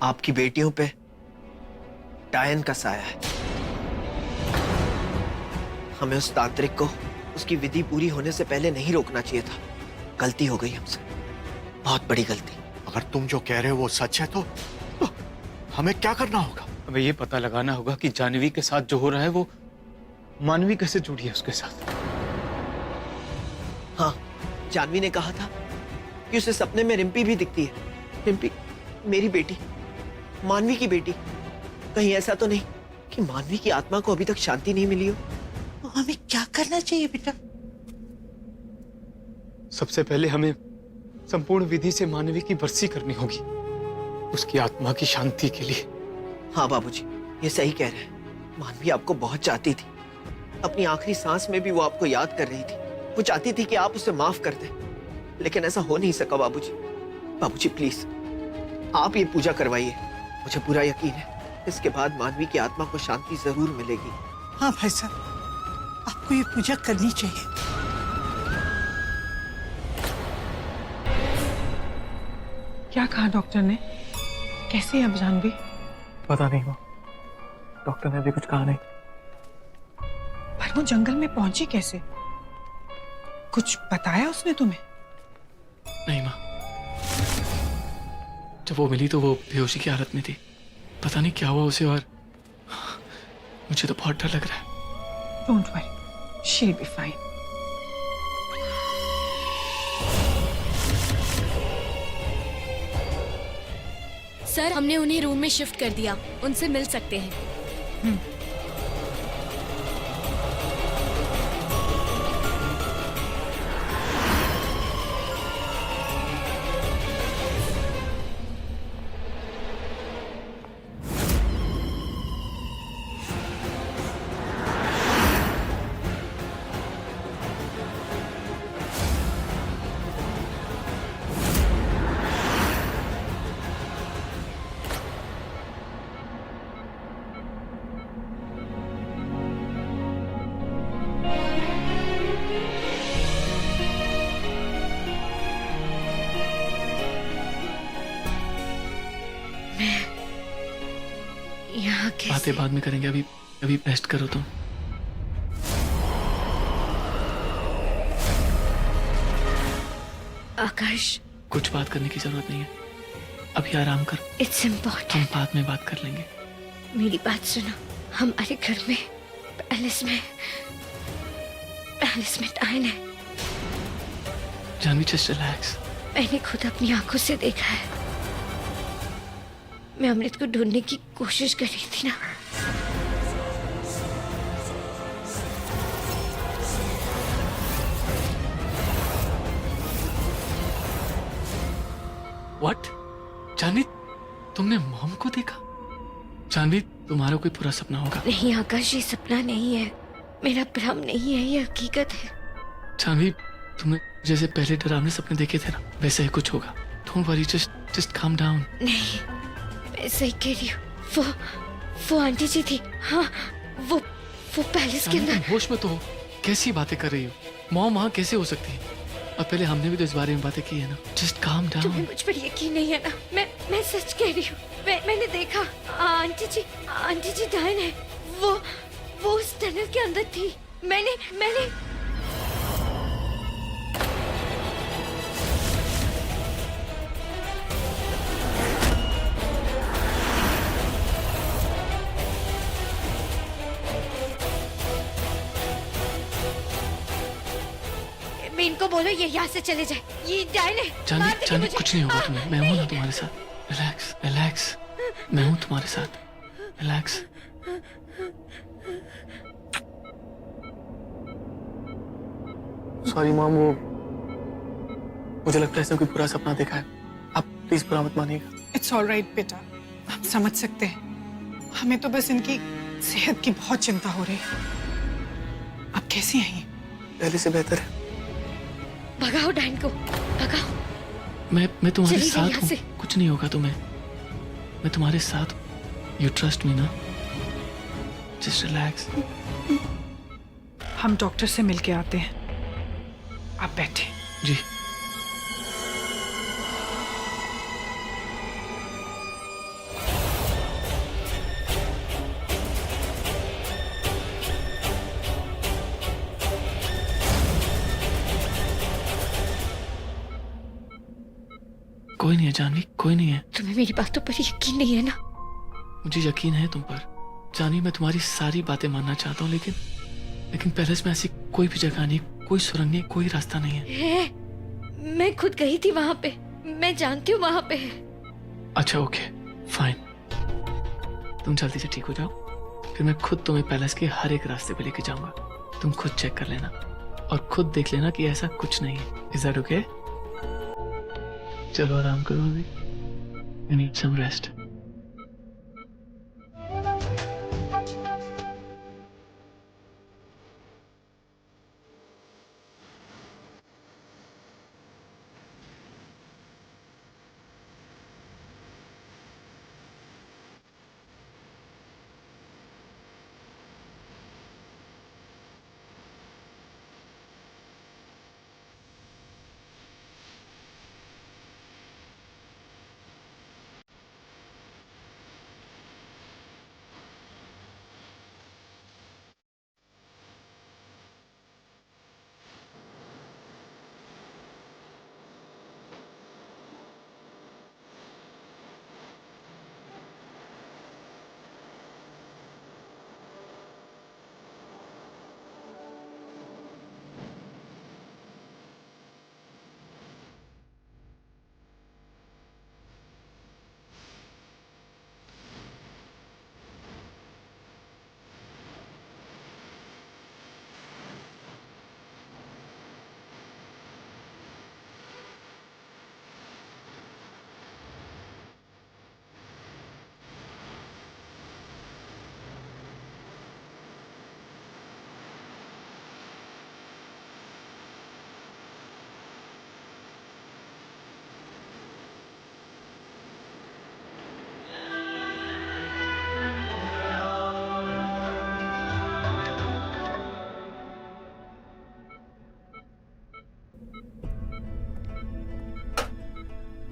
आपकी बेटियों पे डायन का साया है। हमें उस तांत्रिक को उसकी विधि पूरी होने से पहले नहीं रोकना चाहिए था। गलती हो गई हमसे, बहुत बड़ी गलती। अगर तुम जो कह रहे हो वो सच है तो हमें क्या करना होगा? हमें ये पता लगाना होगा कि जानवी के साथ जो हो रहा है वो मानवी कैसे जुड़ी है उसके साथ। हाँ, जानवी ने कहा था कि उसे सपने में रिम्पी भी दिखती है। रिम्पी मेरी बेटी, मानवी की बेटी। कहीं ऐसा तो नहीं कि मानवी की आत्मा को अभी तक शांति नहीं मिली हो? तो हमें क्या करना चाहिए बेटा? सबसे पहले हमें संपूर्ण विधि से मानवी की बरसी करनी होगी, उसकी आत्मा की शांति के लिए। हाँ बाबूजी, ये सही कह रहे हैं। मानवी आपको बहुत चाहती थी। अपनी आखिरी सांस में भी वो आपको याद कर रही थी। वो चाहती थी कि आप उसे माफ कर दें, लेकिन ऐसा हो नहीं सका बाबूजी। बाबूजी प्लीज, आप ये पूजा करवाइए। मुझे पूरा यकीन है इसके बाद मानवी की आत्मा को शांति जरूर मिलेगी। हाँ भाई साहब, आपको ये पूजा करनी चाहिए। क्या कहा डॉक्टर ने? कैसे है अब जानवी? पता नहीं माँ, डॉक्टर ने अभी कुछ कहा नहीं। पर वो जंगल में पहुंची कैसे? कुछ बताया उसने तुम्हें? नहीं माँ, जब वो मिली तो वो बेहोशी की हालत में थी। पता नहीं क्या हुआ उसे, और मुझे तो बहुत डर लग रहा है। Don't worry, she will be fine. Sir, हमने उन्हें रूम में शिफ्ट कर दिया, उनसे मिल सकते हैं। यहाँ बातें बाद में करेंगे, अभी अभी रेस्ट करो तुम। आकाश, कुछ बात करने की जरूरत नहीं है, अभी आराम कर। It's important. हम बाद में बात कर लेंगे। मेरी बात सुनो, हमारे घर में पैलेस में डायन है। Janvi just relax. मैंने खुद अपनी आंखों से देखा है। मैं अमृत को ढूंढने की कोशिश कर रही थी ना। व्हाट? जानवी, तुमने मॉम को देखा? जानवी, तुम्हारा कोई पूरा सपना होगा। नहीं आकाश, ये सपना नहीं है, मेरा भ्रम नहीं है, ये हकीकत है। जानवी, तुमने जैसे पहले डरावने सपने देखे थे ना, वैसा ही कुछ होगा। Don't worry, just calm down. नहीं, मैं सही कह रही हूँ। वो आंटी जी थी। हाँ, वो पैलेस के अंदर। होश में तो हो, कैसी बातें कर रही हो? मॉम वहाँ कैसे हो सकती है? और पहले हमने भी तो इस बारे में बातें की है ना। Just calm down. तुम्हें मुझ पर यकीन नहीं है ना? मैं सच कह रही हूँ। मैंने देखा आंटी जी डायन है। वो उस टनल के अंदर थी। मैंने इनको बोलो ये यहाँ से चले जाए। ये डायन है। जानवी, कुछ नहीं होगा तुम्हें। मैं हूँ ना तुम्हारे साथ। रिलैक्स। मैं हूँ तुम्हारे साथ। रिलैक्स। सॉरी मॉम, वो मुझे लगता है इसने कोई बुरा सपना देखा है। आप प्लीज बुरा मत मानिएगा। इट्स ऑल राइट बेटा, हम समझ सकते हैं। हमें तो बस इनकी सेहत की बहुत चिंता हो रही है। अब कैसी हैं ये? पहले से बेहतर है। भगाओ डायन को, भगाओ। मैं तुम्हारे चली साथ यहाँ हूँ। से। कुछ नहीं होगा तुम्हें। मैं तुम्हारे साथ हूँ। यू ट्रस्ट मी ना? Just relax. हम डॉक्टर से मिलके आते हैं, आप बैठे। जी। कोई नहीं है जानवी, कोई नहीं है। तुम्हें मेरी बातों पर यकीन नहीं है ना? मुझे यकीन है तुम पर जानवी, मैं तुम्हारी सारी बातें मानना चाहता हूँ, लेकिन पैलेस में ऐसी कोई भी जगह नहीं, कोई सुरंग नहीं, कोई रास्ता नहीं है। मैं खुद गई थी वहां पे, मैं जानती हूँ वहां पे है। अच्छा ओके फाइन, तुम जल्दी से ठीक हो जाओ, फिर मैं खुद तुम्हें पैलेस के हर एक रास्ते पे लेके जाऊंगा। तुम खुद चेक कर लेना और खुद देख लेना कि ऐसा कुछ नहीं है। Is that okay? चलो आराम करो अभी, you need some rest.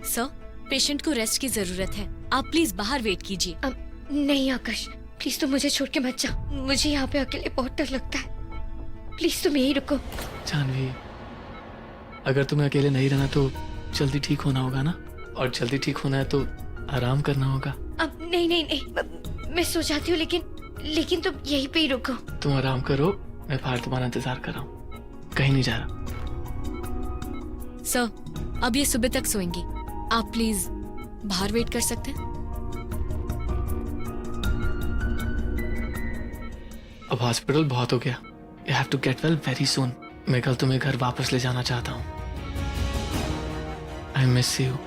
Sir, patient को रेस्ट की जरूरत है, आप प्लीज बाहर वेट कीजिए। नहीं आकाश, प्लीज तुम मुझे छोड़ के मत जा, मुझे यहाँ पे अकेले बहुत डर लगता है। प्लीज तुम यहीं रुको। जानवी, अगर तुम्हें अकेले नहीं रहना तो जल्दी ठीक होना होगा ना, और जल्दी ठीक होना है तो आराम करना होगा। अब नहीं नहीं नहीं, मैं सो जाती हूँ, लेकिन तुम यहीं पे ही रुको। तुम आराम करो, मैं बाहर तुम्हारा इंतजार कर रहा हूँ, कहीं नहीं जा रहा। सर, अब ये सुबह तक सोएंगी, आप प्लीज बाहर वेट कर सकते हैं? अब हॉस्पिटल बहुत हो गया, you have to get well very soon. मैं कल तुम्हें घर वापस ले जाना चाहता हूँ। I miss you.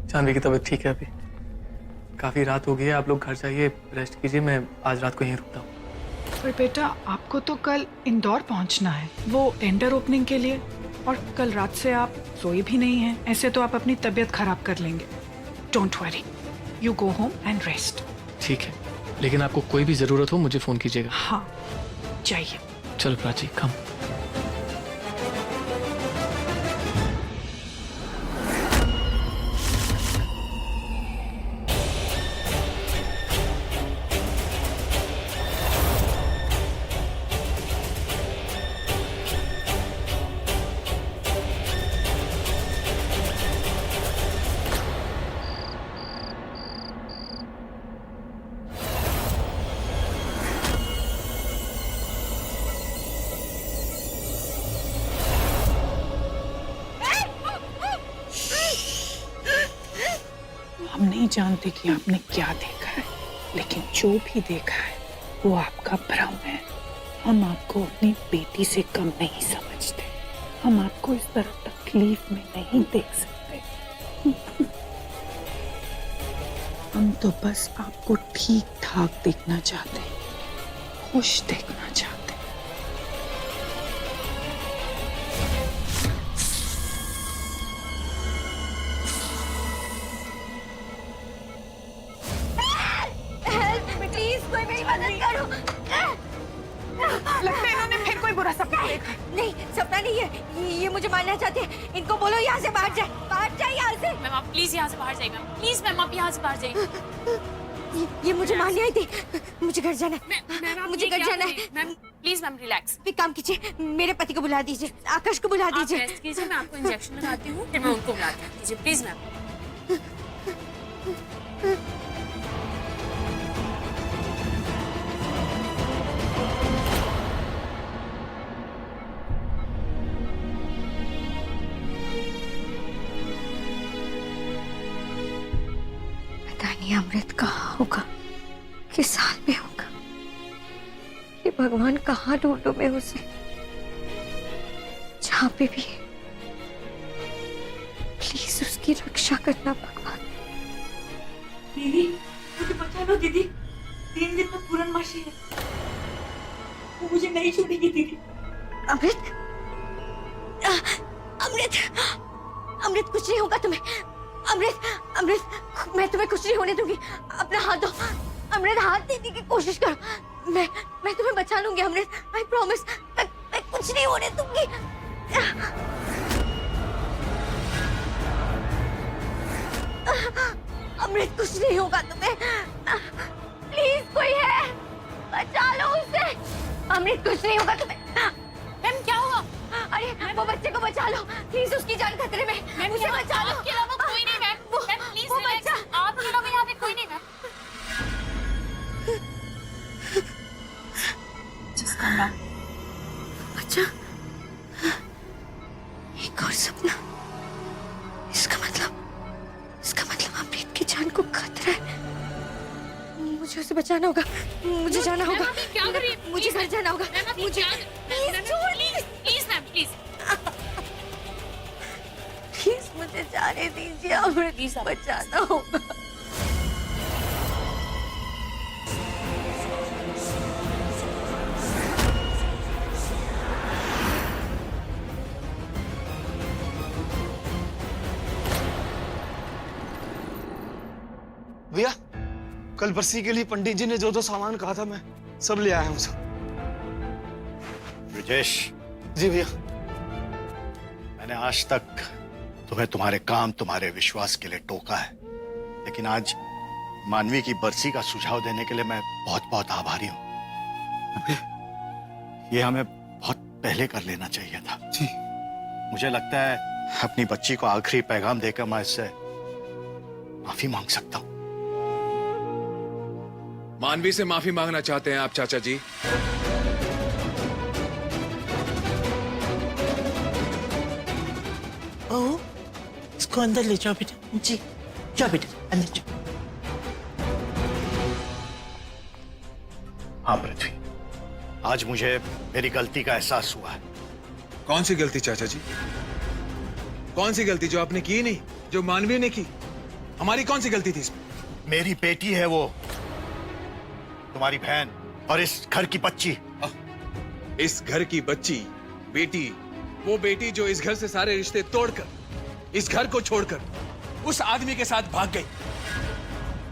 जानवी की तबीयत ठीक है अभी, काफी रात हो गई है, आप लोग घर जाइए, रेस्ट कीजिए, मैं आज रात को यहीं रुकता हूँ। पर बेटा, आपको तो कल इंदौर पहुंचना है, वो टेंडर ओपनिंग के लिए, और कल रात से आप सोए भी नहीं हैं। ऐसे तो आप अपनी तबीयत खराब कर लेंगे। Don't worry, you go home and rest. ठीक है, लेकिन आपको कोई भी जरूरत हो मुझे फोन कीजिएगा। हाँ, जाइए। चलो प्राची, कम। हम नहीं जानते कि आपने क्या देखा है, लेकिन जो भी देखा है वो आपका भ्रम है। हम आपको अपनी बेटी से कम नहीं समझते। हम आपको इस तरह तकलीफ में नहीं देख सकते। हम तो बस आपको ठीक ठाक देखना चाहते हैं, खुश देखना चाहते हैं। प्लीज कोई मेरी मदद करो। लगता है इन्होंने फिर कोई बुरा सपना देखा। नहीं, सपना नहीं है, ये मुझे मारना चाहते हैं। इनको बोलो यहाँ से बाहर जाए, बाहर जाए यहाँ से। मैम आप प्लीज यहाँ से बाहर जाइएगा, प्लीज मैम आप यहाँ से बाहर जाइए। ये मुझे मारने आई थी। मुझे घर जाना है। मुझे घर जाना है। Ma'am please ma'am relax. एक काम कीजिए, मेरे पति को बुला दीजिए, आकाश को बुला आप दीजिए। रेस्ट कीजिए, मैं आपको इंजेक्शन लगाती हूँ, फिर मैं उनको बुलाती हूँ। कीजिए प्लीज मैम। पता नहीं अमृत कहाँ होगा, किस हाल में होगा। ये भगवान कहाँ ढूंढूं मैं उसे, जहाँ पे भी है। प्लीज उसकी रक्षा करना भगवान। दीदी मुझे बचा लो दीदी, 3 दिन में पूर्णमासी है, वो मुझे नहीं छोड़ेगी दीदी। अमृत, अमृत, अमृत कुछ नहीं होगा तुम्हें। अमृत, अमृत मैं तुम्हें कुछ नहीं होने दूंगी। अपना हाथ दो अमृत, हाथ देने की कोशिश करो। मैं तुम्हें बचा लूंगी अमृत, आई प्रॉमिस। मैं कुछ नहीं होने दूंगी। अमृत कुछ नहीं होगा तुम्हें। प्लीज कोई है, बचा लो उसे। अमृत कुछ नहीं होगा तुम्हें। मैम क्या हुआ? अरे वो बच्चे को बचा लो प्लीज, उसकी जान खतरे में। मैम उसे बचा लो। आपके अलावा कोई नहीं मैम। मैम प्लीज वो रिलैक्स। बच्चा- आपके अलावा यहाँ पे कोई नहीं मैम। Just calm down. अच्छा, एक और सपना। इसका मतलब अमृत की जान को खतरा है। मुझे उसे बचाना होगा, मुझे जाना होगा। मैम, आप क्या कर रही हैं? मुझे घर जाना होगा। मैम, आप मुझे प्लीज छोड़ प्लीज मैम प्लीज। प्लीज मुझे जाने दीजिए, अमृत बचाना होगा। भैया कल बरसी के लिए पंडित जी ने जो जो सामान कहा था मैं सब ले आया हूँ सब। ब्रजेश, जी भैया। मैंने आज तक तुम्हें तुम्हारे काम, तुम्हारे विश्वास के लिए टोका है, लेकिन आज मानवी की बरसी का सुझाव देने के लिए मैं बहुत बहुत आभारी हूँ। ये हमें बहुत पहले कर लेना चाहिए था। जी। मुझे लगता है अपनी बच्ची को आखिरी पैगाम देकर मैं इससे माफी मांग सकता हूँ। मानवी से माफी मांगना चाहते हैं आप चाचा जी? बहू, इसको अंदर ले जाओ बेटा। जी, जाओ बेटा अंदर जाओ। हाँ पृथ्वी, आज मुझे मेरी गलती का एहसास हुआ है। कौन सी गलती चाचा जी? कौन सी गलती जो आपने की नहीं, जो मानवी ने की? हमारी कौन सी गलती थी इसमें? मेरी बेटी है वो, तुम्हारी बहन, और इस घर की बच्ची। इस घर की बच्ची, बेटी, वो बेटी जो इस घर से सारे रिश्ते तोड़कर, इस घर को छोड़कर उस आदमी के साथ भाग गई।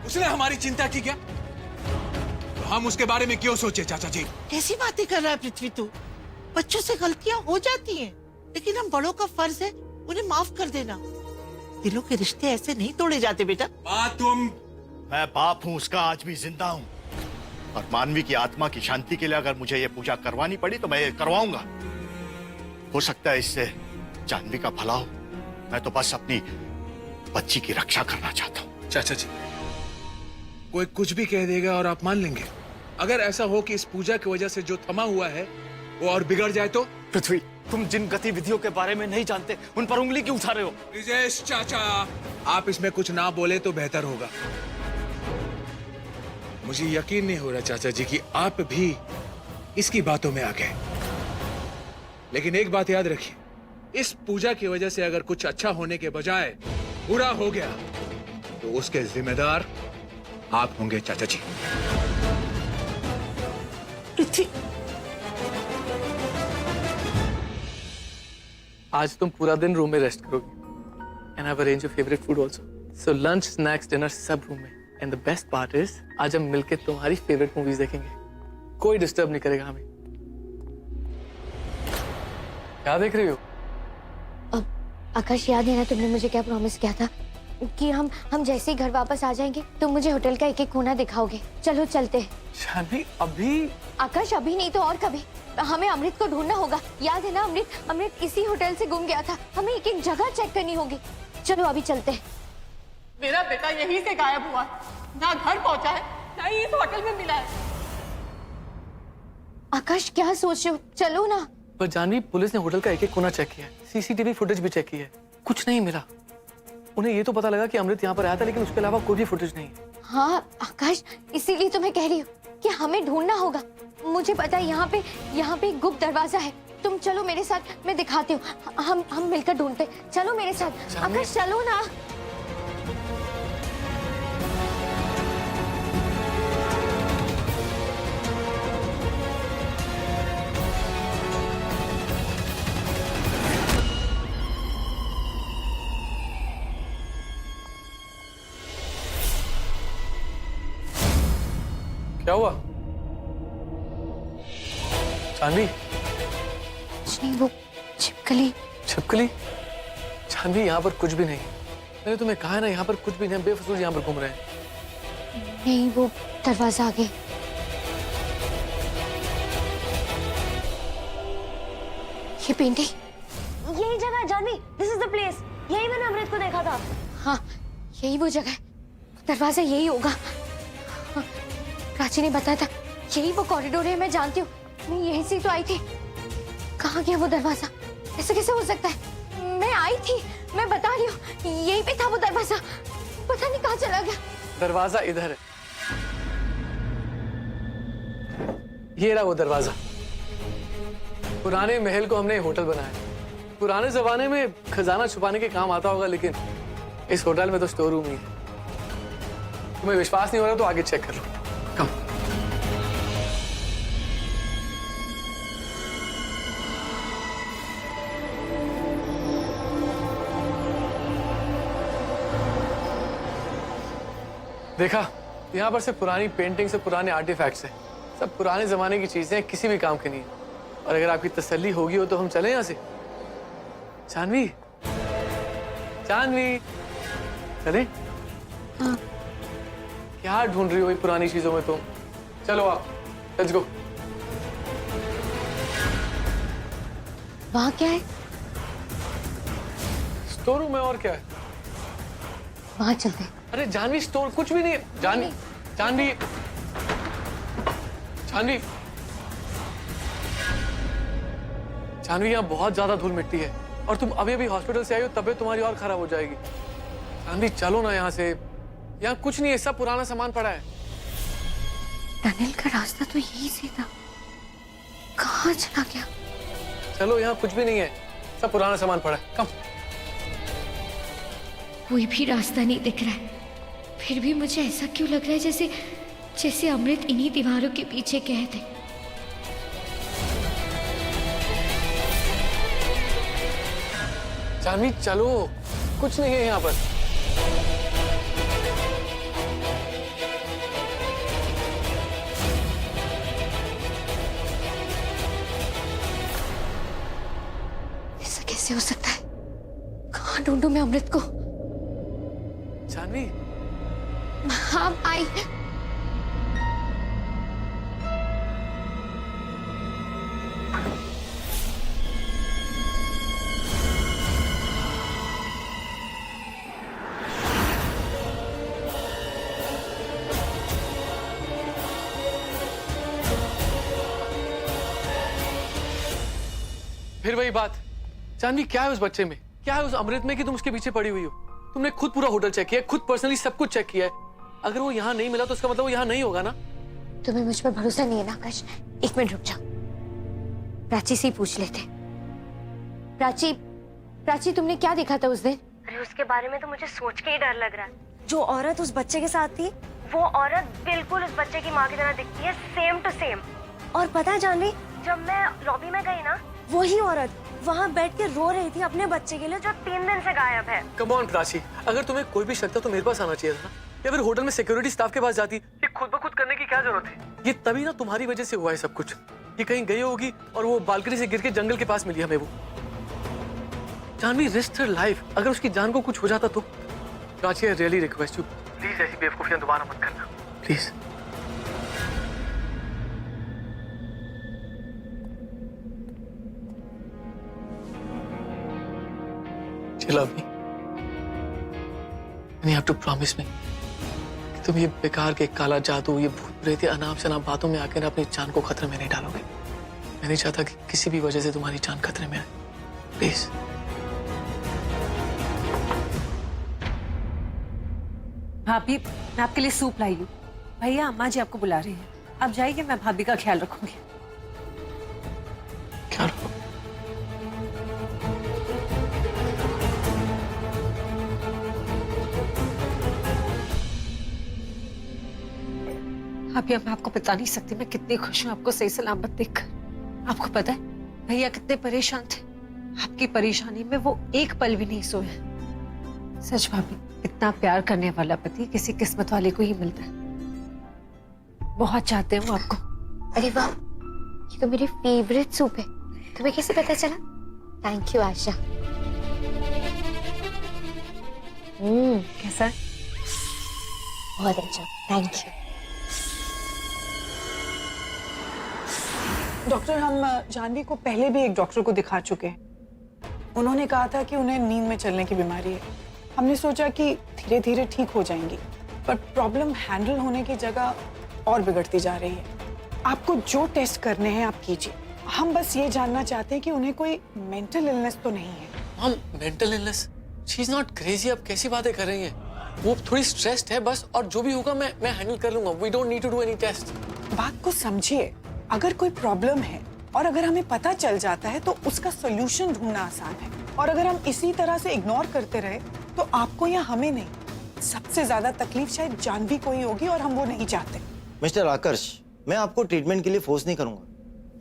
उसने हमारी चिंता की क्या? तो हम उसके बारे में क्यों सोचे चाचा जी? कैसी बातें कर रहा है पृथ्वी तू? बच्चों से गलतियां हो जाती हैं, लेकिन हम बड़ों का फर्ज है उन्हें माफ कर देना। दिलों के रिश्ते ऐसे नहीं तोड़े जाते बेटा। मैं बाप हूँ उसका, आज भी जिंदा हूँ, और मानवी की आत्मा की शांति के लिए अगर मुझे ये पूजा करवानी पड़ी तो मैं ये करवाऊंगा। हो सकता है इससे जानवी का भला हो। मैं तो बस अपनी बच्ची की रक्षा करना चाहता हूँ। चाचा जी, कोई कुछ भी कह देगा और आप मान लेंगे? अगर ऐसा हो कि इस पूजा की वजह से जो थमा हुआ है वो और बिगड़ जाए तो? पृथ्वी, तुम जिन गतिविधियों के बारे में नहीं जानते उन पर उंगली क्यों उठा रहे हो? ब्रिजेश चाचा, आप इसमें कुछ ना बोले तो बेहतर होगा। मुझे यकीन नहीं हो रहा चाचा जी कि आप भी इसकी बातों में आ गए। लेकिन एक बात याद रखिए, इस पूजा की वजह से अगर कुछ अच्छा होने के बजाय बुरा हो गया तो उसके जिम्मेदार आप होंगे चाचा जी। पृथ्वी, आज तुम पूरा दिन रूम में रेस्ट करोगे and I arrange your favourite food also. So lunch, snacks, dinner सब रूम में। And the best part is आज हम मिलके तुम्हारी फेवरेट मूवीज देखेंगे। कोई डिस्टर्ब नहीं करेगा हमें। क्या देख रही हो? आकाश, याद है ना तुमने मुझे क्या प्रॉमिस किया था? कि हम जैसे ही घर वापस आ जाएंगे तुम मुझे होटल का एक एक कोना दिखाओगे। चलो चलते हैं। जानवी अभी? आकाश अभी नहीं तो और कभी। हमें अमृत को ढूंढना होगा। याद है ना, अमृत इसी होटल से गुम गया था। हमें एक एक जगह चेक करनी होगी। चलो अभी चलते हैं। मेरा बेटा यहीं से गायब हुआ है, ना घर पहुंचा है ना ही इस होटल में मिला है। आकाश क्या सोच रहे हो, चलो ना। पर जानवी पुलिस ने होटल का एक एक कोना चेक किया है, सीसीटीवी फुटेज भी चेक की है, कुछ नहीं मिला। उन्हें ये तो पता लगा कि अमृत यहाँ पर आया था, लेकिन उसके अलावा कोई भी फुटेज नहीं है। हाँ आकाश, इसीलिए तो मैं कह रही हूँ कि हमें ढूंढना होगा। मुझे पता है यहाँ पे एक गुप्त दरवाजा है। तुम चलो मेरे साथ, मैं दिखाती हूँ। हम मिलकर ढूंढते। चलो मेरे साथ। आकाश चलो ना। क्या हुआ जानवी? कुछ नहीं, वो छिपकली। छिपकली? जानवी यहाँ पर कुछ भी नहीं। मैंने तुम्हें कहा है ना, यहाँ पर कुछ भी नहीं, बेफजूल यहाँ पर घूम रहे हैं। नहीं, वो दरवाजा आगे। ये पेंटिंग। यही जगह है Janvi, this is the place. यही मैंने अमृत को देखा था। हाँ यही वो जगह है, दरवाजा यही होगा। हाँ, प्राची ने बताया था यही वो कॉरिडोर है। मैं जानती हूँ, मैं यहीं से तो आई थी। कहाँ गया वो दरवाजा? ऐसा कैसे हो सकता है? मैं आई थी, मैं बता रही हूँ, यहीं पे था वो दरवाजा। पता नहीं कहाँ चला गया। दरवाजा इधर है, ये रहा वो दरवाजा। पुराने महल को हमने होटल बनाया। पुराने जमाने में खजाना छुपाने के काम आता होगा, लेकिन इस होटल में तो स्टोर रूम ही है। तुम्हें विश्वास नहीं हो रहा तो आगे चेक कर लो। कम। देखा, यहाँ पर से पुरानी पेंटिंग से पुराने आर्टिफैक्ट्स हैं। सब पुराने जमाने की चीजें, किसी भी काम की नहीं। और अगर आपकी तसल्ली होगी हो तो हम चले यहाँ से। जानवी, जानवी, चले? हाँ। क्या ढूंढ रही हो पुरानी चीजों में तुम? चलो आप, लेट्स गो। वहाँ क्या है? स्टोर रूम है, और क्या है? वहाँ चलते हैं। अरे जानवी, स्टोर कुछ भी नहीं है। जानवी, जानवी, जानवी, जानवी, यहाँ बहुत ज्यादा धूल मिट्टी है और तुम अभी अभी हॉस्पिटल से आई हो, तबीयत तुम्हारी और खराब हो जाएगी। जानवी चलो ना यहाँ से, यहाँ कुछ नहीं है, सब पुराना सामान पड़ा है। टनल का रास्ता तो यही से था, कहाँ चला गया? चलो, यहाँ कुछ भी नहीं है, सब पुराना सामान पड़ा है। कम। कोई भी रास्ता नहीं दिख रहा है, फिर भी मुझे ऐसा क्यों लग रहा है जैसे अमृत इन्हीं दीवारों के पीछे कैद है। जानवी चलो, कुछ नहीं है यहाँ पर। ऐसा कैसे हो सकता है? कहाँ ढूंढूं मैं अमृत को? जानवी, हाँ आई। फिर वही बात। जानवी, क्या है उस बच्चे में, क्या है उस अमृत में कि तुम उसके पीछे पड़ी हुई हो? तुमने खुद पूरा होटल चेक किया, खुद पर्सनली सब कुछ चेक किया है। अगर वो यहाँ नहीं मिला तो उसका मतलब वो यहाँ नहीं होगा ना? तुम्हें मुझ पर भरोसा नहीं है ना आकाश? एक मिनट रुक जाओ, प्राची से ही पूछ लेते। प्राची, तुमने क्या देखा था उस दिन? अरे उसके बारे में तो मुझे सोच के ही डर लग रहा है। जो औरत उस बच्चे के साथ थी, वो औरत बिल्कुल उस बच्चे की माँ की तरह दिखती है, सेम टू सेम। और पता है जानवी, जब मैं लॉबी में गई ना, वही औरत वहाँ बैठ के रो रही थी अपने बच्चे के लिए जो 3 दिन से गायब है। कम ऑन प्राची, अगर तुम्हें कोई भी शक था तो मेरे पास आना चाहिए था ना, या फिर होटल में सिक्योरिटी स्टाफ के पास जाती। ये खुद ब खुद करने की क्या जरूरत है? ये तभी ना तुम्हारी वजह से हुआ है सब कुछ। ये कहीं गई होगी और वो बालकनी से गिर के जंगल के पास मिली हमें वो। Janvi, risk her life. अगर उसकी जान को कुछ हो जाता तो Prachi, I really request you, please ऐसी बेवकूफियां दोबारा मत करना, प्लीज। चलो अभी, you have to promise me कि तुम ये बेकार के काला जादू, ये भूत प्रेत, ये अनाप शनाप बातों में आकर अपनी जान को खतरे में नहीं डालोगे। मैं नहीं चाहता कि किसी भी वजह से तुम्हारी जान खतरे में आए, प्लीज। भाभी, मैं आपके लिए सूप लाई हूँ। भैया, अम्मा जी आपको बुला रही हैं। आप जाइए, मैं भाभी का ख्याल रखूंगी। ख्याल रखो। भाभी, अब मैं आपको बता नहीं सकती मैं कितनी खुश हूँ आपको सही सलामत देखकर। आपको पता है भैया कितने परेशान थे, आपकी परेशानी में वो एक पल भी नहीं सोए। सच भाभी, इतना प्यार करने वाला पति किसी किस्मत वाले को ही मिलता है। बहुत चाहते हैं वो आपको। अरे वाह, ये तो मेरी फेवरेट सूप है। तुम्हें कैसे पता चला? थैंक यू आशा। कैसा है? बहुत अच्छा, थैंक यू। डॉक्टर, हम जानवी को पहले भी एक डॉक्टर को दिखा चुके हैं। उन्होंने कहा था कि उन्हें नींद में चलने की बीमारी है। हमने सोचा कि धीरे धीरे ठीक हो जाएंगी, पर प्रॉब्लम हैंडल होने की जगह और बिगड़ती जा रही है। आपको जो टेस्ट करने हैं आप कीजिए। हम बस ये जानना चाहते हैं कि उन्हें कोई मेंटल इलनेस तो नहीं है। हम mental illness? She is not crazy. आप कैसी बातें कर रही हैं? वो थोड़ी स्ट्रेस्ड है बस, और जो भी होगा मैं हैंडल कर लूंगा। We don't need to do any test. बात को समझिए, अगर कोई प्रॉब्लम है और अगर हमें पता चल जाता है तो उसका सोल्यूशन ढूंढना आसान है, और अगर हम इसी तरह से इग्नोर करते रहे तो आपको या हमें नहीं, सबसे ज्यादा तकलीफ शायद जानवी को ही होगी, और हम वो नहीं चाहते। मिस्टर आकर्ष, मैं आपको ट्रीटमेंट के लिए फोर्स नहीं करूंगा,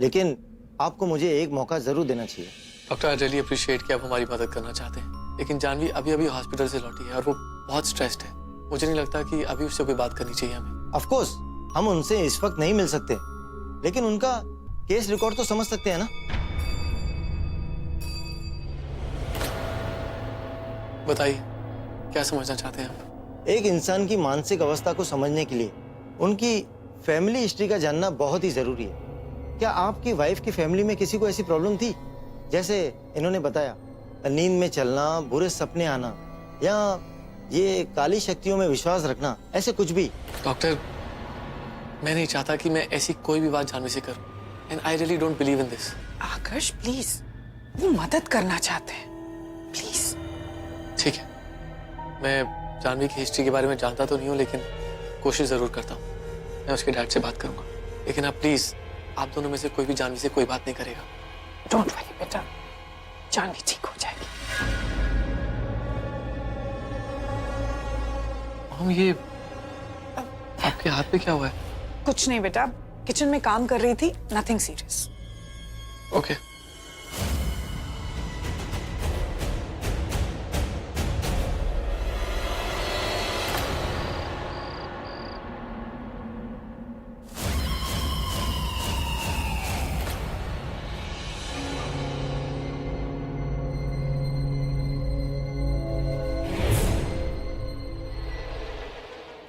लेकिन आपको मुझे एक मौका जरूर देना चाहिए। डॉक्टर, आई रियली अप्रिशिएट कि आप हमारी मदद करना चाहते हैं, लेकिन जानवी अभी अभी हॉस्पिटल से लौटी है और वो बहुत स्ट्रेस्ड है। मुझे नहीं लगता कि अभी उससे कोई बात करनी चाहिए हमें। ऑफ कोर्स हम उनसे इस वक्त नहीं मिल सकते, लेकिन उनका केस रिकॉर्ड तो समझ सकते हैं ना। बताइए, क्या समझना चाहते हैं आप? एक इंसान की मानसिक अवस्था को समझने के लिए उनकी फैमिली हिस्ट्री का जानना बहुत ही जरूरी है। क्या आपकी वाइफ की फैमिली में किसी को ऐसी प्रॉब्लम थी, जैसे इन्होंने बताया, नींद में चलना, बुरे सपने आना, या ये काली शक्तियों में विश्वास रखना, ऐसे कुछ भी? डॉक्टर, मैं नहीं चाहता कि मैं ऐसी कोई भी बात जानवी से करूं, and I really don't believe in this. Aakarsh please, वो मदद करना चाहते हैं, प्लीज। ठीक है, मैं जानवी की हिस्ट्री के बारे में जानता तो नहीं हूँ, लेकिन कोशिश जरूर करता हूँ। मैं उसके डैड से बात करूंगा, लेकिन आप प्लीज, आप दोनों में से कोई भी जानवी से कोई बात नहीं करेगा। डोंट वरी बेटा, जानवी ठीक हो जाएगी। हम ये आपके हाथ पे क्या हुआ है? कुछ नहीं बेटा, किचन में काम कर रही थी, नथिंग सीरियस। ओके।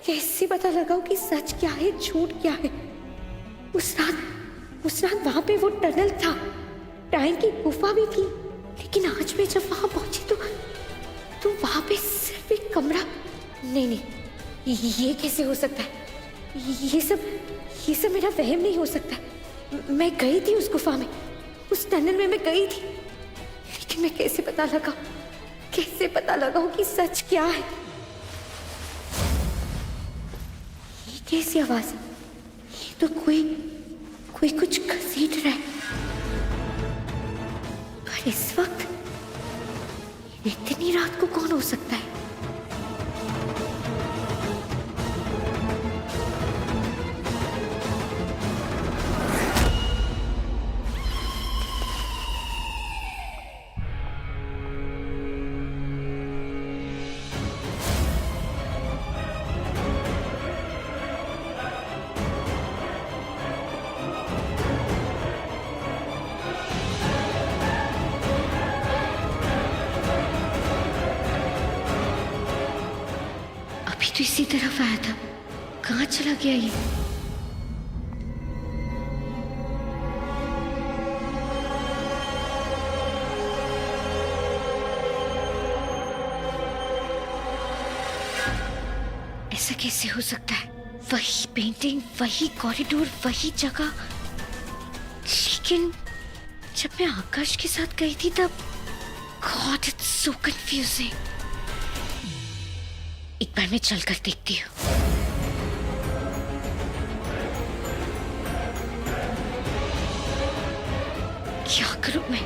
कैसे पता लगाओ कि सच क्या है, झूठ क्या है? उस रात वहां पे वो टनल था, टाइम की गुफा भी थी, लेकिन आज मैं जब वहां पहुंची तो वहां पे सिर्फ एक कमरा। नहीं, ये कैसे हो सकता है? ये सब मेरा वहम नहीं हो सकता। मैं गई थी उस गुफा में, उस टनल में मैं गई थी, लेकिन मैं कैसे पता लगाऊं कि सच क्या है? ये कैसी आवाज है? ये तो कोई कुछ घसीट रहा है। पर इस वक्त इतनी रात को कौन हो सकता है? तो इसी तरफ आया था, कहाँ चला गया ये? ऐसा कैसे हो सकता है? वही पेंटिंग, वही कॉरिडोर, वही जगह। लेकिन जब मैं आकाश के साथ गई थी तब गॉड इट्स सो कंफ्यूजिंग। एक बार मैं चलकर देखती हूँ। क्या करूं मैं?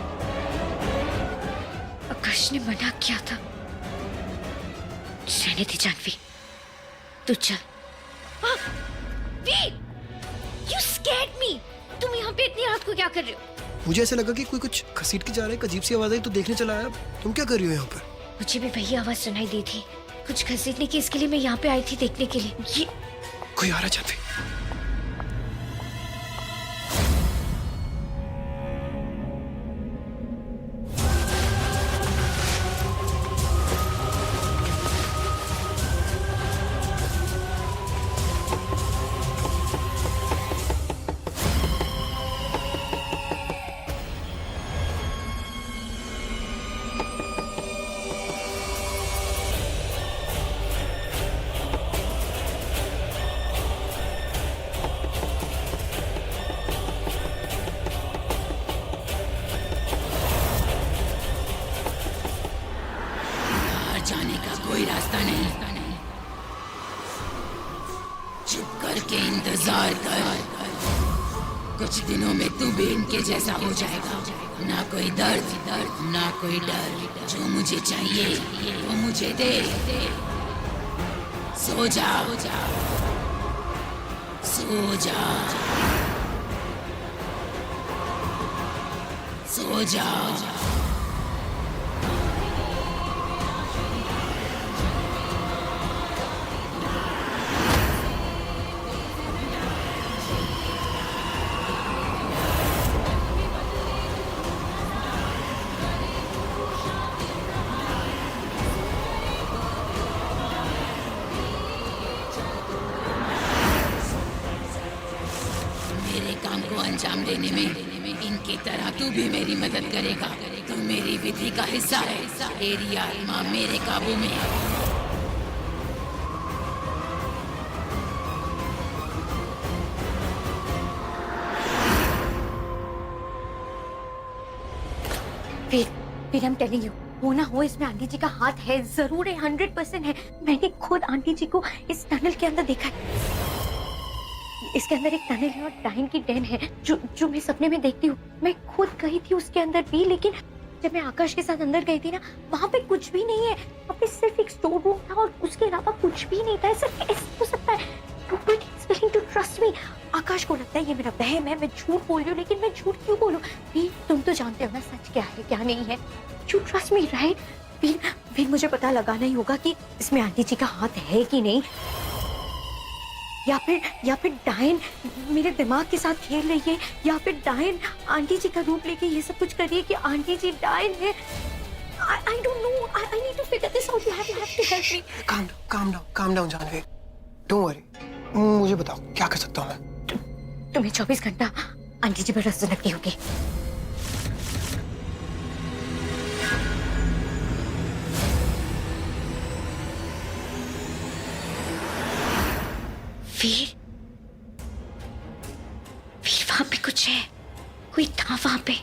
आकाश ने मना किया था। रहने दे जानवी, तू चल। You scared me! तुम यहाँ पे इतनी रात को क्या कर रहे हो? मुझे ऐसा लगा कि कोई कुछ घसीट के जा रहा है, अजीब सी आवाज आई तो देखने चला आया। तुम क्या कर रही हो यहाँ पर? मुझे भी वही आवाज सुनाई दी थी, कुछ घसीटने की, इसके लिए मैं यहाँ पे आई थी देखने के लिए। ये कोई आ रहा है जानवी। जाने का कोई रास्ता नहीं। चुप करके इंतजार कर। कुछ दिनों में तू भी इनके जैसा हो जाएगा। ना कोई दर्द, ना कोई डर। जो मुझे चाहिए वो मुझे दे। सो जा, सो जा, सो जा। काम को अंजाम देने में इनकी तरह तू भी मेरी मदद करेगा। तू मेरी विधि का हिस्सा है। तेरी आत्मा मेरे काबू में है। फिर हम टेलिंग यू, हो ना हो इसमें आंटी जी का हाथ है, जरूर है, 100% है। मैंने खुद आंटी जी को इस टनल के अंदर देखा है। इसके अंदर एक टनल है और डाइन की डेन है जो मैं सपने में देखती हूँ। मैं खुद गई थी उसके अंदर भी, लेकिन जब मैं आकाश के साथ अंदर गई थी ना, वहाँ पे कुछ भी नहीं है। वहाँ पे सिर्फ एक स्टोर रूम था और उसके अलावा कुछ भी नहीं था। ऐसा कैसे हो सकता है? Nobody is willing to trust me। आकाश को लगता है ये मेरा वहम है, मैं झूठ बोल रही हूँ, लेकिन मैं झूठ क्यों बोलूँ? तुम तो जानते हो ना सच क्या है क्या नहीं है। You trust me, right? फिर मुझे पता लगाना ही होगा कि इसमें आंटी जी का हाथ है कि नहीं, या फिर डायन मेरे दिमाग के साथ खेल रही है, या फिर डायन आंटी जी का रूप लेके ये सब कुछ कर रही है कि आंटी जी डायन है। I don't know. I need to figure this out. You have to help me. Calm down, Janvi. Don't worry. मुझे बताओ क्या कर सकता हूँ मैं? तुम्हें 24 घंटा आंटी जी पर नजर रखनी होगी। फिर वहां पे कुछ है, कोई था वहां पे।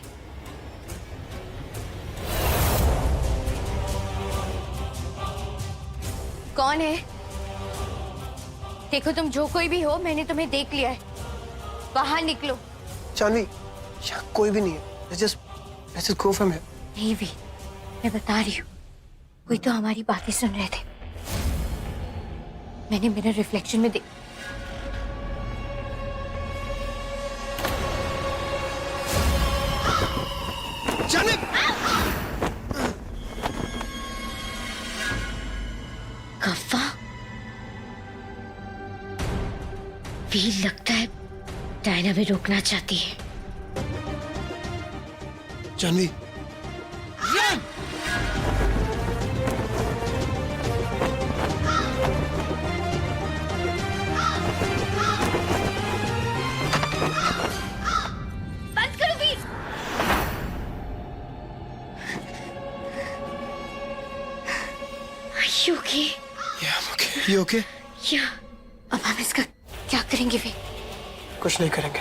कौन है? देखो तुम जो कोई भी हो, मैंने तुम्हें देख लिया है। बाहर निकलो। जानवी, यहाँ कोई भी नहीं है। Let's just go from here. नहीं भी, मैं बता रही हूँ, कोई तो हमारी बातें सुन रहे थे। मैंने मेरे रिफ्लेक्शन में कव्वा, वीर लगता है डायना में रोकना चाहती है। जानवी, ये ओके? या अब हम इसका क्या करेंगे वे? कुछ नहीं करेंगे।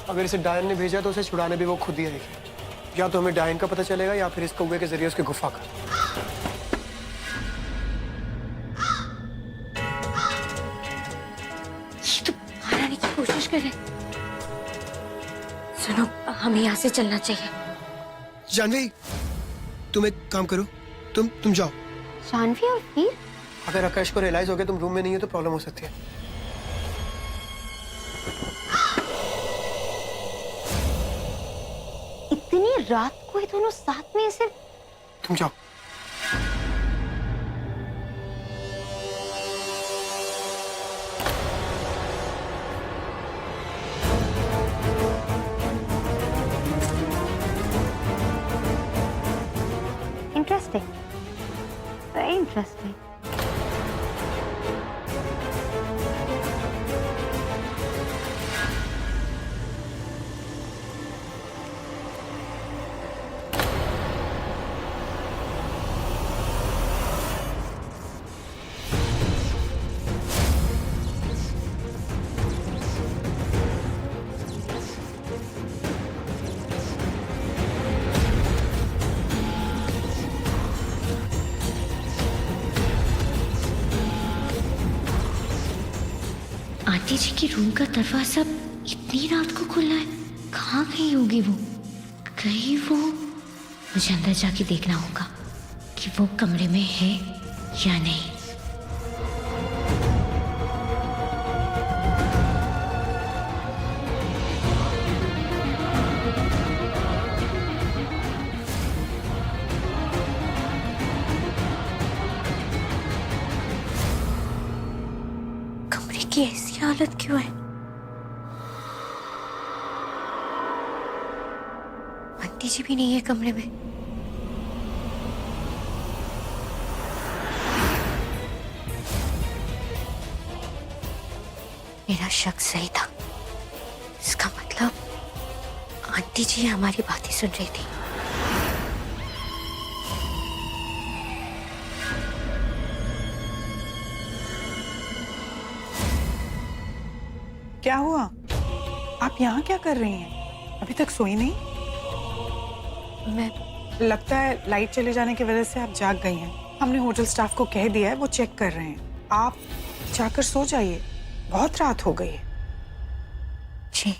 अगर इसे डायन ने भेजा तो उसे छुड़ाने भी वो खुद ही आएगी। या तो हमें डायन का पता चलेगा या फिर इस कौवे के जरिए उसकी गुफा का। ये तो बाहर आने की कोशिश कर रहे। सुनो, हमें यहाँ से चलना चाहिए। जानवी, तुम एक काम करो, तुम जाओ। जानवी और फिर? अगर आकाश को रियलाइज हो गया तुम रूम में नहीं हो तो प्रॉब्लम हो सकती है। इतनी रात को ये दोनों साथ में ऐसे? तुम जाओ। Interesting, very interesting. आंटी जी की रूम का दरवाजा इतनी रात को खुला है। कहाँ गई होगी वो? कहीं वो? मुझे अंदर जाके देखना होगा कि वो कमरे में है या नहीं। कमरे की ऐसी हालत क्यों है? आंटी जी भी नहीं है कमरे में। मेरा शक सही था। इसका मतलब आंटी जी हमारी बातें सुन रही थी। क्या हुआ? आप यहाँ क्या कर रही हैं? अभी तक सोई नहीं? लगता है लाइट चले जाने की वजह से आप जाग गई हैं। हमने होटल स्टाफ को कह दिया है, वो चेक कर रहे हैं। आप जाकर सो जाइए, बहुत रात हो गई है। जी।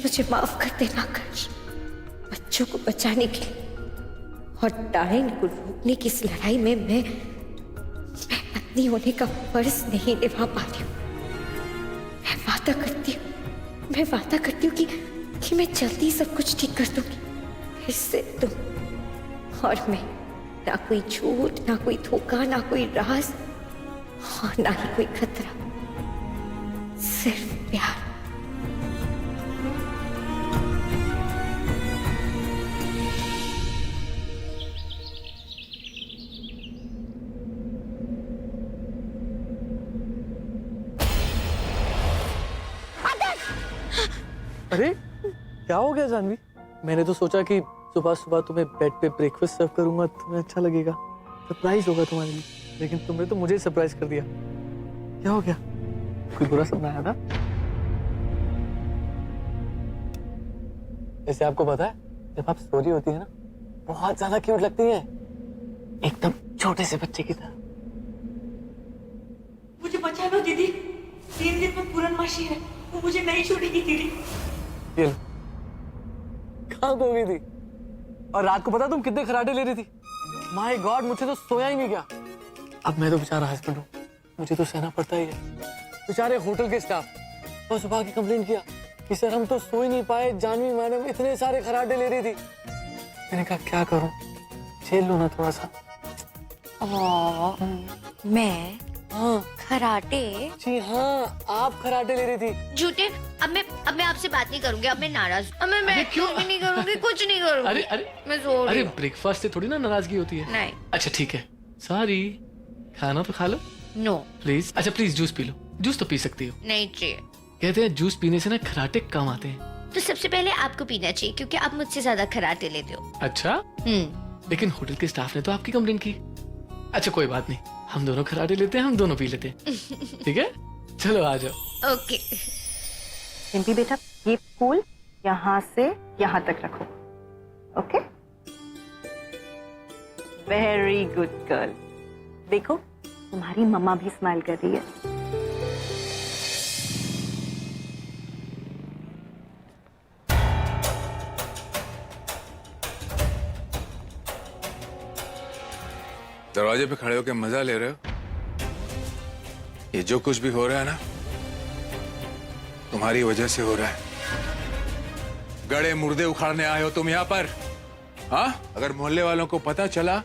मुझे माफ कर देना आकाश। बच्चों को बचाने के लिए और डायन को रोकने की इस लड़ाई में मैं पत्नी होने का फर्ज नहीं निभा पा रही हूँ। मैं वादा करती हूँ कि मैं जल्दी सब कुछ ठीक कर दूंगी। इससे तुम और मैं, ना कोई झूठ, ना कोई धोखा, ना कोई राज और ना ही कोई खतरा, सिर्फ प्यार। अरे क्या हो गया जानवी? मैंने तो सोचा कि सुबह सुबह तुम्हें बेड पे ब्रेकफास्ट सर्व करूंगा, तुम्हें अच्छा लगेगा, सरप्राइज होगा तुम्हारे लिए। लेकिन तुमने तो मुझे सरप्राइज कर दिया। क्या हो गया? कोई बुरा सपना आया था? जैसे आपको पता है, जब आप सो रही होती है ना, बहुत ज्यादा क्यूट लगती है, एकदम छोटे से बच्चे की तरह। मुझे बचा लो दीदी, 3 दिन में पूर्णमासी है, वो मुझे नहीं छोड़ेगी दीदी। ये लो। कहाँ खो गई थी? और रात को पता तुम कितने खराटे ले रही थी? माय गॉड, मुझे तो सोया ही नहीं गया। अब मैं तो बेचारा हस्बैंड हूँ, मुझे तो सहना पड़ता ही है। बेचारे होटल के स्टाफ और सुबह की कंप्लेंट किया कि सर हम तो सो ही नहीं पाए, जानवी मैडम इतने सारे खराटे ले रही थी। मैंने कहा क्या करूं, झेल लो ना थोड़ा सा। मैं हाँ कराटे? जी हाँ, आप कराटे ले रही थी। झूठे। अब मैं आपसे बात नहीं करूंगी, अब मैं नाराज। अब मैं क्यों भी नहीं करूंगी, कुछ नहीं करूंगी। अरे अरे मैं सो रही अरे हूँ। ब्रेकफास्ट से थोड़ी ना नाराजगी होती है। नहीं। अच्छा ठीक है, सॉरी। खाना तो खा लो। नो। प्लीज। अच्छा please juice P low, juice तो पी सकती हो। नहीं चाहिए। कहते हैं जूस पीने से ना खराटे कम आते हैं। तो सबसे पहले आपको पीना चाहिए क्योंकि आप मुझसे ज्यादा खराटे लेते हो। अच्छा, लेकिन होटल के स्टाफ ने तो आपकी कंप्लेन की। अच्छा कोई बात नहीं, हम दोनों खराटे लेते हैं, हम दोनों पी लेते हैं। ठीक है, चलो आ जाओ। ओके। रिम्पी बेटा, ये फूल यहाँ से यहाँ तक रखो। Okay, very good girl. देखो तुम्हारी मम्मा भी स्माइल कर रही है। दरवाजे पे खड़े होकर मजा ले रहे हो? ये जो कुछ भी हो रहा है ना, तुम्हारी वजह से हो रहा है। गड़े मुर्दे उखाड़ने आए हो तुम यहाँ पर। हाँ, अगर मोहल्ले वालों को पता चला,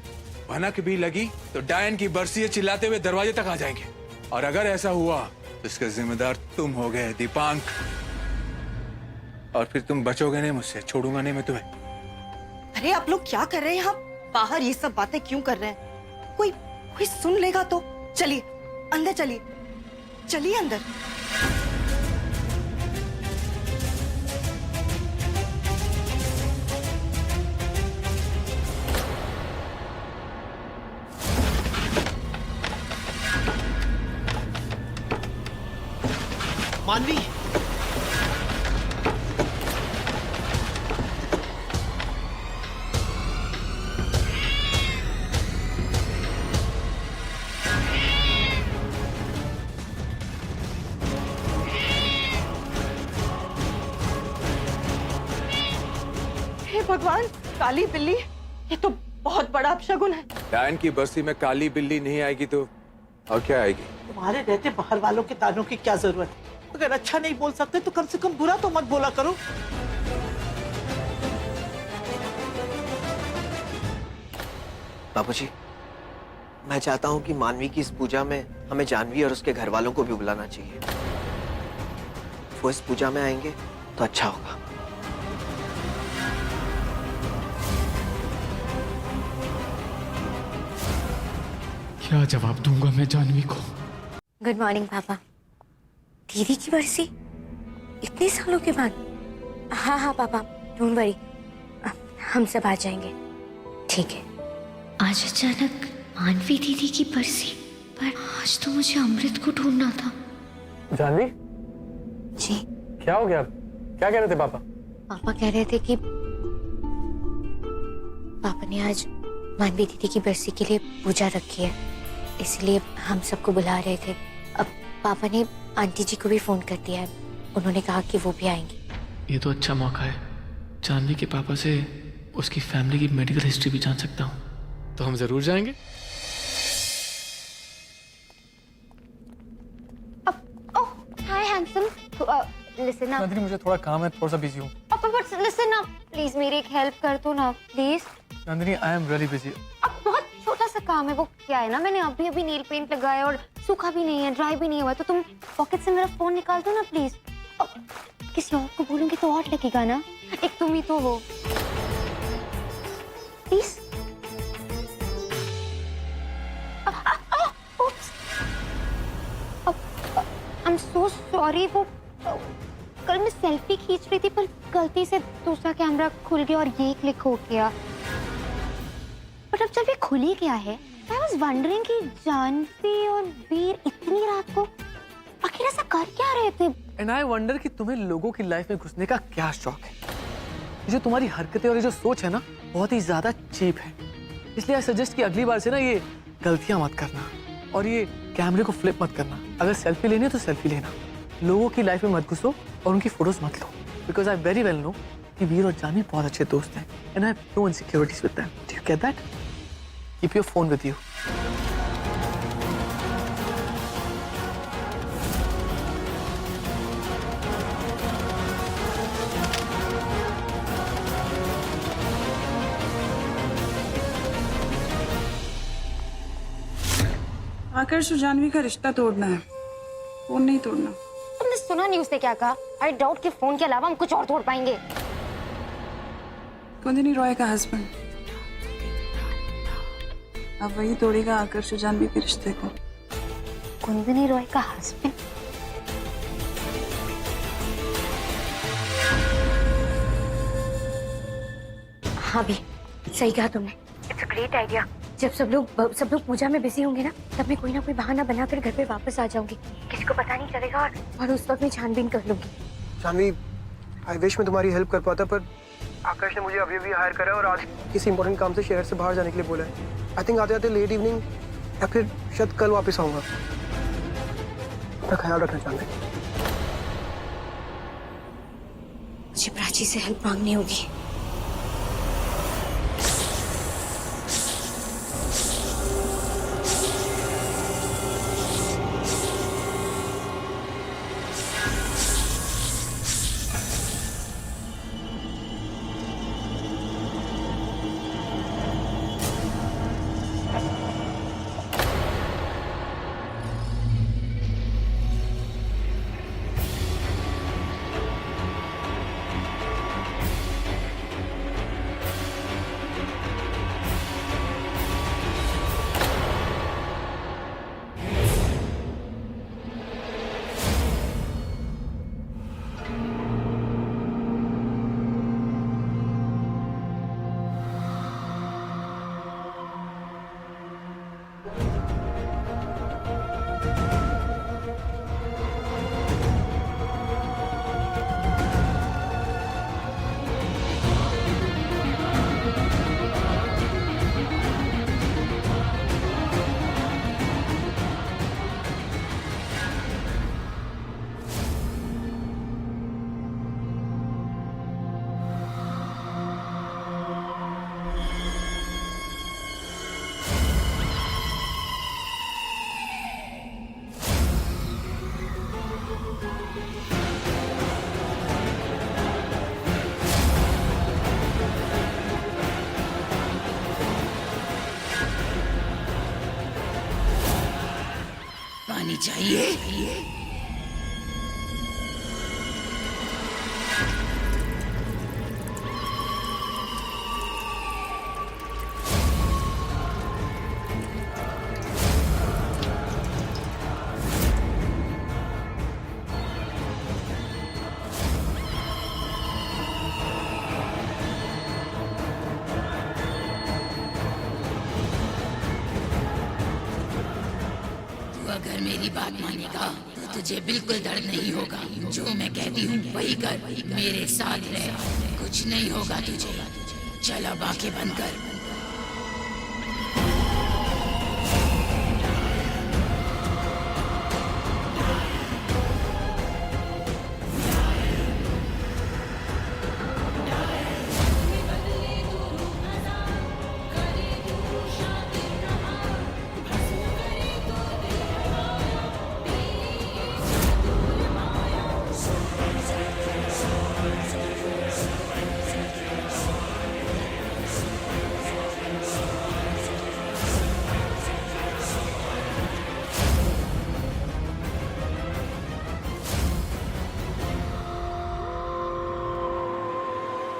भनक भी लगी, तो डायन की बरसी चिल्लाते हुए दरवाजे तक आ जाएंगे। और अगर ऐसा हुआ तो इसका जिम्मेदार तुम हो गए दीपांक। और फिर तुम बचोगे नहीं मुझसे, छोड़ूंगा नहीं मैं तुम्हें। अरे आप लोग क्या कर रहे हैं यहाँ बाहर? ये सब बातें क्यों कर रहे हैं? कोई सुन लेगा तो। चलिए अंदर, चलिए चलिए अंदर। मानवी, हे भगवान, काली बिल्ली, ये तो बहुत बड़ा अपशगुन है। डायन की बरसी में काली बिल्ली नहीं आएगी तो और क्या आएगी? तुम्हारे रहते बाहर वालों के तानों की क्या जरूरत है? अगर अच्छा नहीं बोल सकते तो कम से कम बुरा तो मत बोला करो। बाबूजी, मैं चाहता हूँ कि मानवी की इस पूजा में हमें जानवी और उसके घर वालों को भी बुलाना चाहिए। वो इस पूजा में आएंगे तो अच्छा होगा। क्या जवाब दूंगा मैं जानवी को? गुड मॉर्निंग पापा। दीदी की बरसी इतने सालों के बाद? हाँ हाँ पापा, डोंट वरी, हम सब आ जाएंगे। ठीक है। आज अचानक मानवी दीदी की बरसी, पर आज तो मुझे अमृत को ढूंढना था। जानवी, जी क्या हो गया? क्या कह रहे थे पापा? पापा कह रहे थे कि पापा ने आज मानवी दीदी की बरसी के लिए पूजा रखी है, इसलिए हम सबको बुला रहे थे। अब पापा ने आंटी जी को भी फोन कर दिया है, उन्होंने कहा कि वो भी आएंगी। ये तो अच्छा मौका है, जानवी के पापा से उसकी फैमिली की मेडिकल हिस्ट्री भी जान सकता हूँ, तो हम जरूर जाएंगे। हाय हैंडसम, लिसन अप। नंदिनी, मुझे थोड़ा काम है, थोड़ा सा बिजी हूँ। लिसन अप प्लीज, मेरी एक हेल्प कर दो ना please. Nandini, I am really busy. अब बहुत छोटा सा काम है, वो क्या है ना, मैंने अभी अभी नील पेंट लगाया और सूखा भी नहीं है, ड्राई भी नहीं हुआ, तो तुम पॉकेट से मेरा फोन निकाल दो ना प्लीज। किसी और को बोलूंगी तो और लगेगा ना, एक तुम ही तो हो, please. I am so sorry, वो कल मैं सेल्फी खींच रही थी पर गलती से दूसरा कैमरा खुल गया और ये क्लिक हो गया। बट अब जब ये खुल ही गया है, आई वाज वंडरिंग कि जानवी और वीर इतनी रात को आखिर ऐसा कर क्या रहे थे? एंड आई वंडर कि तुम्हें लोगों की लाइफ में घुसने का क्या शौक है। ये जो तुम्हारी हरकतें और ये जो सोच है ना, बहुत ही ज्यादा चीप है। इसलिए आई सजेस्ट कि अगली बार से ना ये गलतियां मत करना और ये कैमरे को फ्लिप मत करना। अगर सेल्फी लेनी है तो सेल्फी लेना, लोगों की लाइफ में मत घुसो और उनकी फोटोज मत लो। Because I very well know कि वीर और जानवी बहुत अच्छे दोस्त हैं and I have no insecurities with them. Do you get that? Keep your phone with you. Aakarsh और जानवी का रिश्ता तोड़ना है, फोन नहीं तोड़ना। तुमने सुना नहीं उसने क्या कहा? आई डाउट कि फोन के अलावा हम कुछ और तोड़ पाएंगे। कुंदनी रॉय का हस्बैंड, अब वही तोड़ेगा आकर्ष और जानवी के रिश्ते को। कुंदनी रॉय का हस्बैंड? हाँ भी सही कहा तुमने। It's a great idea. जब सब लोग पूजा में बिजी होंगे ना, तब मैं कोई ना कोई बहाना बनाकर घर पे वापस आ जाऊंगी। किसी को पता नहीं चलेगा और उस वक्त मैं छानबीन कर लूंगी। जानवी, आई विश मैं तुम्हारी हेल्प कर पाता, पर आकाश ने मुझे अभी हायर करा और आज किसी इंपॉर्टेंट काम से शहर से बाहर जाने के लिए बोला है। आई थिंक आते आते लेट इवनिंग या फिर शायद कल वापस आऊंगा। अपना ख्याल रखना जानवी। मुझे प्राची से हेल्प मांगनी होगी। पानी चाहिए? अगर मेरी बात मानेगा तो तुझे बिल्कुल दर्द नहीं होगा। जो मैं कहती हूँ वही कर, मेरे साथ रह, कुछ नहीं होगा तुझे। चल अब आंखें बंद कर।